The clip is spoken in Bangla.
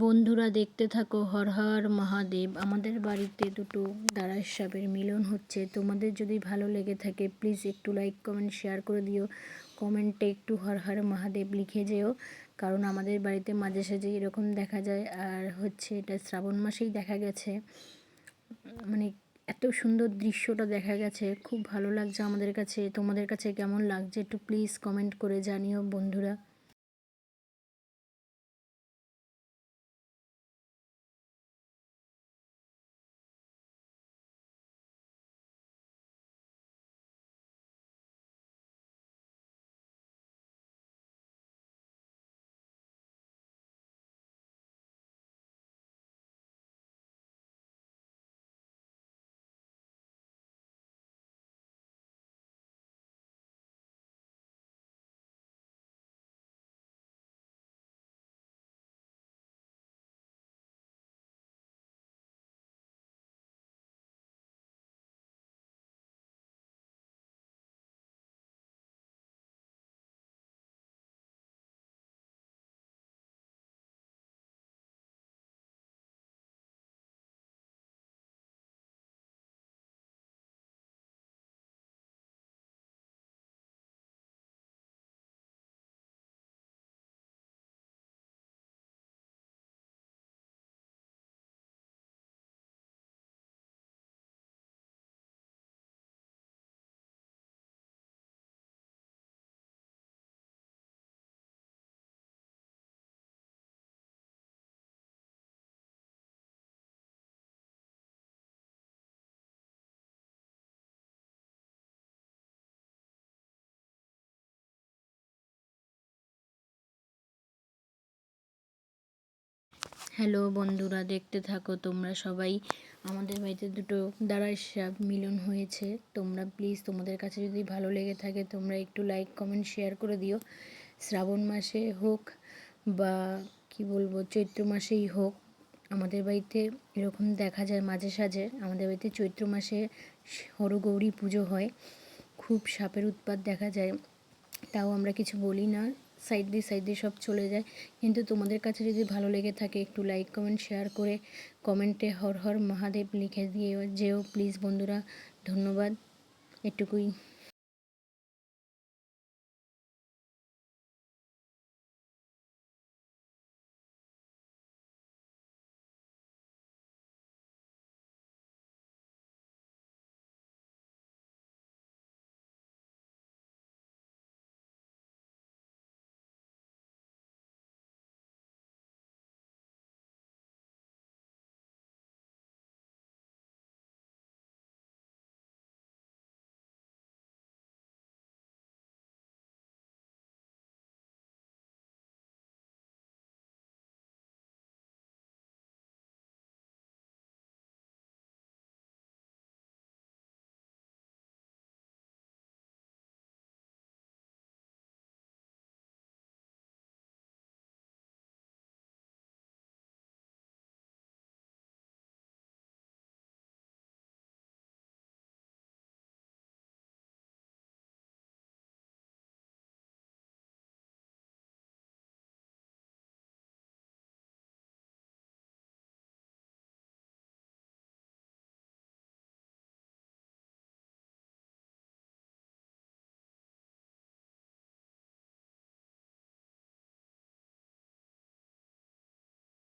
বন্ধুরা দেখতে থাকো হর হর মহাদেব। আমাদের বাড়িতে দুটো দাঁড়ার সাপের মিলন হচ্ছে। তোমাদের যদি ভালো লেগে থাকে প্লিজ একটু লাইক কমেন্ট শেয়ার করে দিও। কমেন্টে একটু হর হর মহাদেব লিখে যেও, কারণ আমাদের বাড়িতে মাঝে সাঝে এরকম দেখা যায়। আর হচ্ছে এটা শ্রাবণ মাসেই দেখা গেছে, মানে এত সুন্দর দৃশ্যটা দেখা গেছে, খুব ভালো লাগছে আমাদের কাছে। তোমাদের কাছে কেমন লাগছে একটু প্লিজ কমেন্ট করে জানিও বন্ধুরা। হ্যালো বন্ধুরা, দেখতে থাকো তোমরা সবাই। আমাদের বাড়িতে দুটো দাঁড়ার সাপ মিলন হয়েছে। তোমরা প্লিজ, তোমাদের কাছে যদি ভালো লেগে থাকে তোমরা একটু লাইক কমেন্ট শেয়ার করে দিও। শ্রাবণ মাসে হোক বা কি বলবো চৈত্র মাসেই হোক, আমাদের বাড়িতে এরকম দেখা যায় মাঝে সাঝে। আমাদের বাড়িতে চৈত্র মাসে হরগৌরী পুজো হয়, খুব সাপের উৎপাত দেখা যায়। তাও আমরা কিছু বলি না, সাইড দিয়ে সব চলে যায়। কিন্তু তোমাদের কাছে যদি ভালো লেগে থাকে একটু লাইক কমেন্ট শেয়ার করে কমেন্টে হর হর মহাদেব লিখে দিয়ে যেও প্লিজ বন্ধুরা। ধন্যবাদ, এটুকুই।